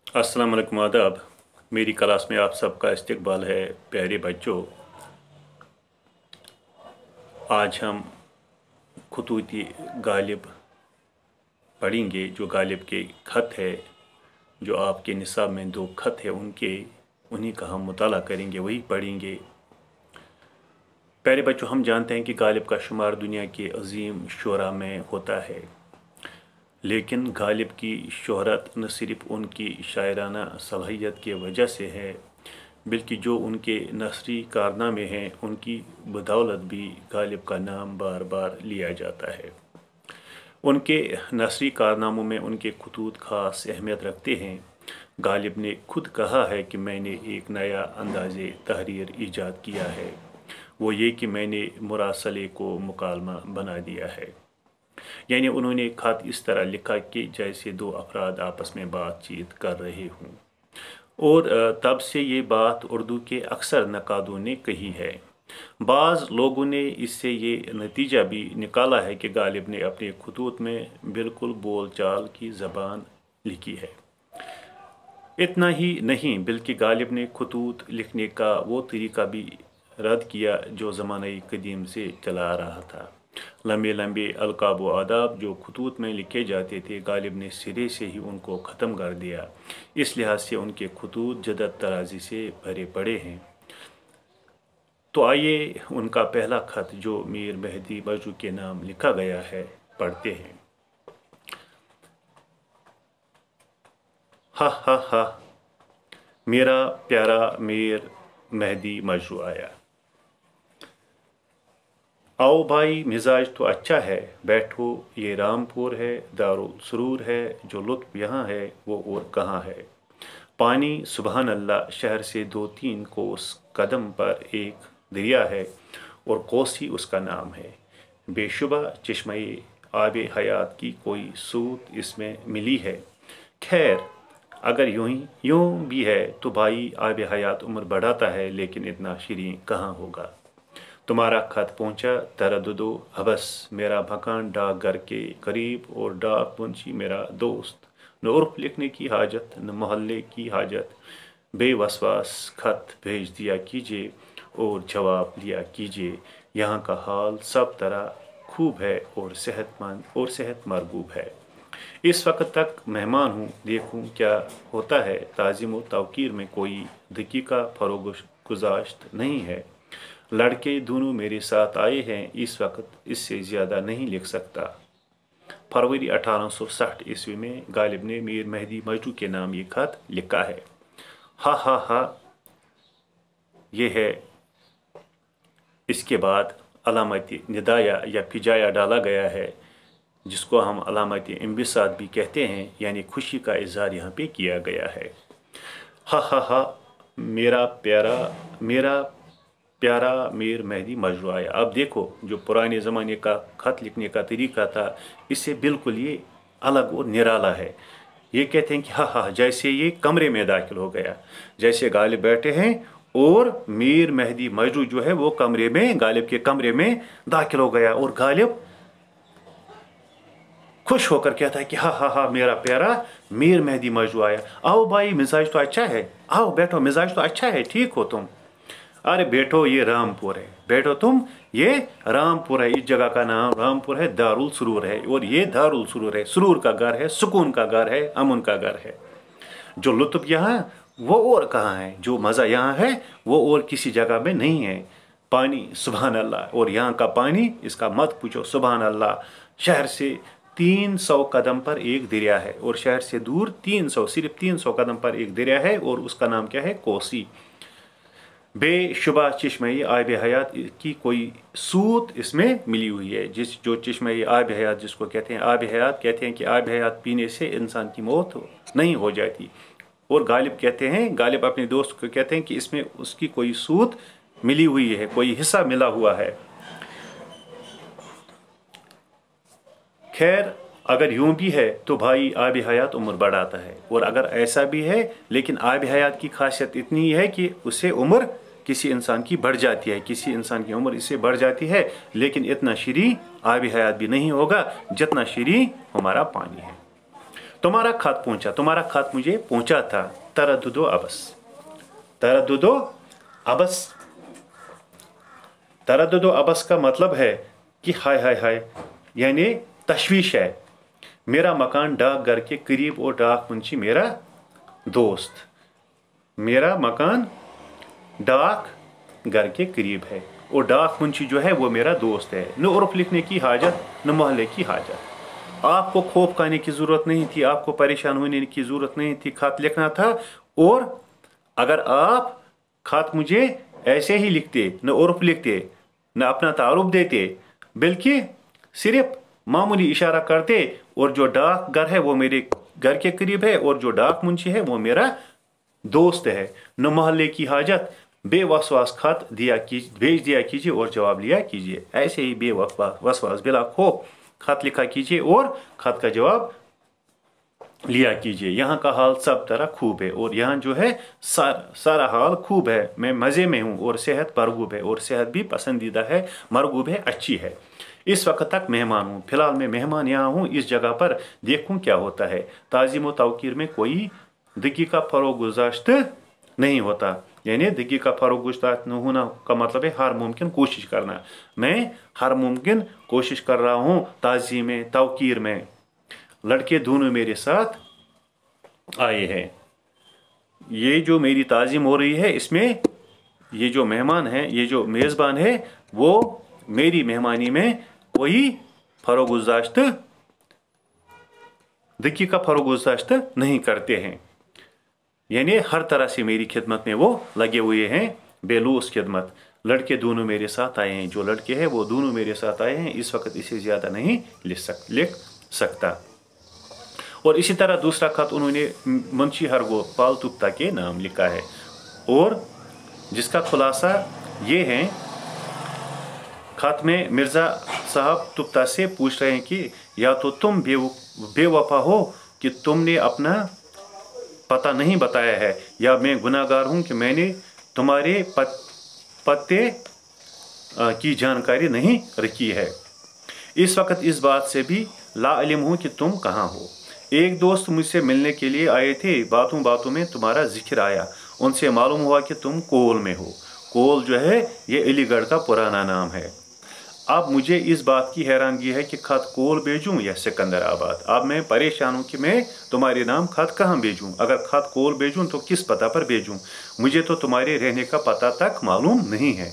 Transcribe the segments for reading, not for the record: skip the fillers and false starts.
अस्सलाम वालेकुम आदाब। मेरी क्लास में आप सबका इस्तकबाल है। प्यारे बच्चों, आज हम खुतूती गालिब पढ़ेंगे। जो गालिब के ख़त है, जो आपके निसाब में 2 ख़त है उन्हीं का हम मुताला करेंगे, वही पढ़ेंगे। प्यारे बच्चों, हम जानते हैं कि गालिब का शुमार दुनिया के अजीम शुरा में होता है, लेकिन गालिब की शोहरत न सिर्फ उनकी शायराना सलाहियत की वजह से है, बल्कि जो उनके नसरी कारनामे हैं उनकी बदौलत भी गालिब का नाम बार बार लिया जाता है। उनके नसरी कारनामों में उनके खतूत ख़ास अहमियत रखते हैं। गालिब ने खुद कहा है कि मैंने एक नया अंदाज़े तहरीर ईजाद किया है, वो ये कि मैंने मुरासले को मुकालमा बना दिया है। यानी उन्होंने खत इस तरह लिखा कि जैसे 2 अफराद आपस में बातचीत कर रहे हों। और तब से ये बात उर्दू के अक्सर नकादों ने कही है। बाज़ लोगों ने इससे ये नतीजा भी निकाला है कि गालिब ने अपने खतूत में बिल्कुल बोलचाल की ज़बान लिखी है। इतना ही नहीं, बल्कि गालिब ने खतूत लिखने का वो तरीका भी रद्द किया जो ज़माने कदीम से चला आ रहा था। लंबे लंबे अलकाब व आदाब जो खतूत में लिखे जाते थे, गालिब ने सिरे से ही उनको ख़त्म कर दिया। इस लिहाज से उनके खतूत जदत तराजी से भरे पड़े हैं। तो आइए उनका पहला ख़त जो मीर मेहदी मजरू के नाम लिखा गया है पढ़ते हैं। हा हा हा, मेरा प्यारा मीर मेहदी मजरू आया। आओ भाई, मिजाज तो अच्छा है, बैठो, ये रामपुर है, दारुल सुरूर है, जो लुत्फ़ यहाँ है वो और कहाँ है। पानी सुबहान अल्लाह, शहर से 2-3 कोस कदम पर एक दरिया है और कोसी उसका नाम है। बेशुबा चश्मे आब हयात की कोई सूत इसमें मिली है। खैर, अगर यूं भी है तो भाई आब हयात उम्र बढ़ाता है, लेकिन इतना शीरीं कहाँ होगा। तुम्हारा खत पहुंचा तरद्दुदो हबस, मेरा मकान डाक घर के करीब और डाक मुंशी मेरा दोस्त। न उर्फ लिखने की हाजत, न मोहल्ले की हाजत। बेवसवास खत भेज दिया कीजिए और जवाब लिया कीजिए। यहाँ का हाल सब तरह खूब है और सेहत मरगूब है। इस वक्त तक मेहमान हूँ, देखूँ क्या होता है। ताज़ीम व तवकीर में कोई दकीका फरोग गुज़ाश्त नहीं है। लड़के दोनों मेरे साथ आए हैं, इस वक्त इससे ज़्यादा नहीं लिख सकता। फरवरी 1860 ईस्वी में गालिब ने मीर मेहदी मजरू के नाम ये खत लिखा है। हा हा हा, ये है। इसके बाद अलामत निदाया या फिजाया डाला गया है, जिसको हम अलामत इम्बिसात भी कहते हैं, यानी खुशी का इजहार यहाँ पे किया गया है। हा हा हा, मेरा प्यारा मीर मेहदी मजरू आया। अब देखो, जो पुराने ज़माने का ख़त लिखने का तरीका था, इससे बिल्कुल ये अलग और निराला है। ये कहते हैं कि हाँ हाँ, जैसे ये कमरे में दाखिल हो गया, जैसे गालिब बैठे हैं और मीर मेहदी मजरू जो है वो कमरे में, गालिब के कमरे में दाखिल हो गया, और गालिब खुश होकर कहता है कि हाँ हाँ हाँ, मेरा प्यारा मीर मेहदी मजरू आया। आओ भाई, मिजाज तो अच्छा है, आओ बैठो, मिजाज तो अच्छा है, ठीक हो तुम। अरे बैठो, ये रामपुर है, बैठो तुम, ये रामपुर है। इस जगह का नाम रामपुर है, दारुल सुरूर है, और ये दारुल सुरूर है। सुरूर का घर है, सुकून का घर है, अमन का घर है। जो लुत्फ यहाँ वो और कहाँ है, जो मज़ा यहाँ है वो और किसी जगह में नहीं है। पानी सुबहान अल्लाह, और यहाँ का पानी इसका मत पूछो, सुबहान अल्लाह। शहर से 300 कदम पर एक दरिया है, और शहर से दूर सिर्फ 300 कदम पर एक दरिया है, और उसका नाम क्या है, कोसी। बेशुबा चश्मे आब हयात की कोई सूत इसमें मिली हुई है। जो चश्मे आब हयात जिसको कहते हैं, आब हयात कहते हैं कि आब हयात पीने से इंसान की मौत नहीं हो जाती। और गालिब कहते हैं, गालिब अपने दोस्त को कहते हैं कि इसमें उसकी कोई सूत मिली हुई है, कोई हिस्सा मिला हुआ है। खैर, अगर यूं भी है तो भाई आब हयात उम्र बढ़ाता है, और अगर ऐसा भी है, लेकिन आब हयात की खासियत इतनी है कि उससे उम्र किसी इंसान की बढ़ जाती है, किसी इंसान की उम्र इससे बढ़ जाती है, लेकिन इतना शीरीं आब हयात भी नहीं होगा जितना शीरीं हमारा पानी है। तुम्हारा खत पहुंचा, तुम्हारा खत मुझे पहुंचा था। तरद्दुदो अबस, तरद्दुदो अबस, तरद्दुदो अबस का मतलब है कि हाय हाय हाय, यानी तशवीश है। मेरा मकान डाक घर के करीब और डाक मुंशी मेरा दोस्त। मेरा मकान डाक घर के करीब है और डाक मुंशी जो है वो मेरा दोस्त है। न उर्फ लिखने की हाजत, न मोहल्ले की हाजत। आपको खौफ खाने की ज़रूरत नहीं थी, आपको परेशान होने की ज़रूरत नहीं थी, खत लिखना था। और अगर आप खत मुझे ऐसे ही लिखते, न उर्फ लिखते, न अपना तारुफ देते, बल्कि सिर्फ मामूली इशारा करते और जो डाक घर है वो मेरे घर के करीब है और जो डाक मुंशी है वो मेरा दोस्त है, न मोहल्ले की हाजत, बेवसवास खत भेज दिया कीजिए और जवाब लिया कीजिए। ऐसे ही बेवसवास बिला खौफ खत लिखा कीजिए और खत का जवाब लिया कीजिए। यहाँ का हाल सब तरह खूब है और यहाँ जो है सारा हाल खूब है। मैं मज़े में हूँ और सेहत मरगूब है, और सेहत भी पसंदीदा है, मरगूब है, अच्छी है। इस वक्त तक मेहमान हूँ, फिलहाल मैं मेहमान यहाँ हूँ इस जगह पर, देखूँ क्या होता है। ताज़ीम व तवकीर में कोई दकीका फरोग गुज़ाश्त नहीं होता, यानी दकीका फरोग गुज़ाश्त न होना का मतलब है हर मुमकिन कोशिश करना। मैं हर मुमकिन कोशिश कर रहा हूँ ताज़ीम में, तवकीर में। लड़के दोनों मेरे साथ आए हैं। ये जो मेरी ताज़ीम हो रही है, इसमें ये जो मेहमान हैं, ये जो मेज़बान है, वो मेरी मेहमानी में कोई फरोगुज़ाश्त, दकीका फरोगुज़ाश्त नहीं करते हैं, यानी हर तरह से मेरी खिदमत में वो लगे हुए हैं, बेलूस खिदमत। लड़के दोनों मेरे साथ आए हैं, जो लड़के हैं वो दोनों मेरे साथ आए हैं। इस वक्त इसे ज़्यादा नहीं लिख सकता। और इसी तरह दूसरा खत उन्होंने मुंशी हरगोपाल तुप्ता के नाम लिखा है और जिसका खुलासा ये है। खत में मिर्ज़ा साहब तुप्ता से पूछ रहे हैं कि या तो तुम बेवफा हो कि तुमने अपना पता नहीं बताया है, या मैं गुनाहगार हूँ कि मैंने तुम्हारे पते की जानकारी नहीं रखी है। इस वक्त इस बात से भी लाइल्म हूँ कि तुम कहाँ हो। एक दोस्त मुझसे मिलने के लिए आए थे, बातों बातों में तुम्हारा जिक्र आया, उनसे मालूम हुआ कि तुम कोल में हो। कोल जो है ये अलीगढ़ का पुराना नाम है। अब मुझे इस बात की हैरानगी है कि खत कोल भेजूं या सिकंदराबाद। अब मैं परेशान हूँ कि मैं तुम्हारे नाम खत कहाँ भेजूं। अगर खत कोल भेजूं तो किस पता पर भेजूं, मुझे तो तुम्हारे रहने का पता तक मालूम नहीं है।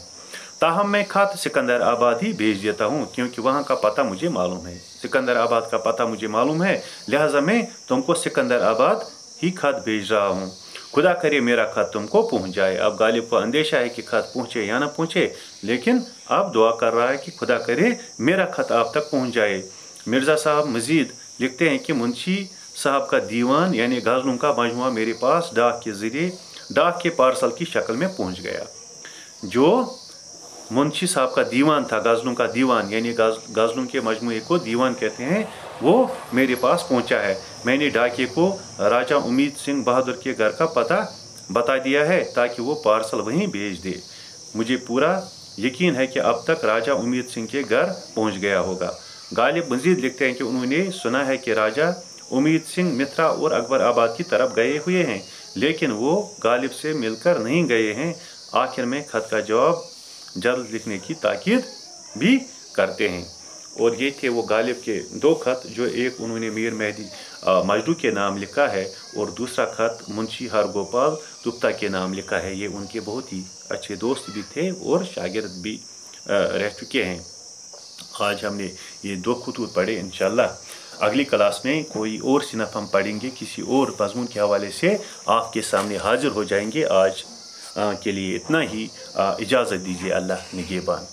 ताहम मैं खत सिकंदराबाद ही भेज देता हूँ, क्योंकि वहाँ का पता मुझे मालूम है, सिकंदराबाद का पता मुझे मालूम है, लिहाजा मैं तुमको सिकंदराबाद ही खत भेज रहा हूँ। खुदा करे मेरा खत तुमको पहुँच जाए। अब गालिब को अंदेशा है कि खत पहुँचे या न पहुँचे, लेकिन अब दुआ कर रहा है कि खुदा करे मेरा खत आप तक पहुँच जाए। मिर्ज़ा साहब मज़ीद लिखते हैं कि मुंशी साहब का दीवान यानी गज़लों का मजमुआ मेरे पास डाक के ज़रिए, डाक के पार्सल की शक्ल में पहुँच गया। जो मुंशी साहब का दीवान था, गज़लों का दीवान यानी गज़लों के मजमूए को दीवान कहते हैं, वो मेरे पास पहुंचा है। मैंने डाके को राजा उम्मीद सिंह बहादुर के घर का पता बता दिया है ताकि वो पार्सल वहीं भेज दे। मुझे पूरा यकीन है कि अब तक राजा उम्मीद सिंह के घर पहुंच गया होगा। गालिब मजीद लिखते हैं कि उन्होंने सुना है कि राजा उम्मीद सिंह मित्रा और अकबर आबाद की तरफ गए हुए हैं, लेकिन वो गालिब से मिलकर नहीं गए हैं। आखिर में खत का जवाब जल्द लिखने की ताकीद भी करते हैं। और ये थे वो गालिब के दो खत, जो एक उन्होंने मीर मेहदी मजदू के नाम लिखा है और दूसरा खत मुंशी हरगोपाल तुप्ता के नाम लिखा है। ये उनके बहुत ही अच्छे दोस्त भी थे और शागिर्द भी रह चुके हैं। आज हमने ये दो खतूत पढ़े। इंशाअल्लाह अगली क्लास में कोई और सिनफ हम पढ़ेंगे, किसी और मज़मून के हवाले से आपके सामने हाजिर हो जाएंगे। आज के लिए इतना ही, इजाज़त दीजिए। अल्लाह निगहबान।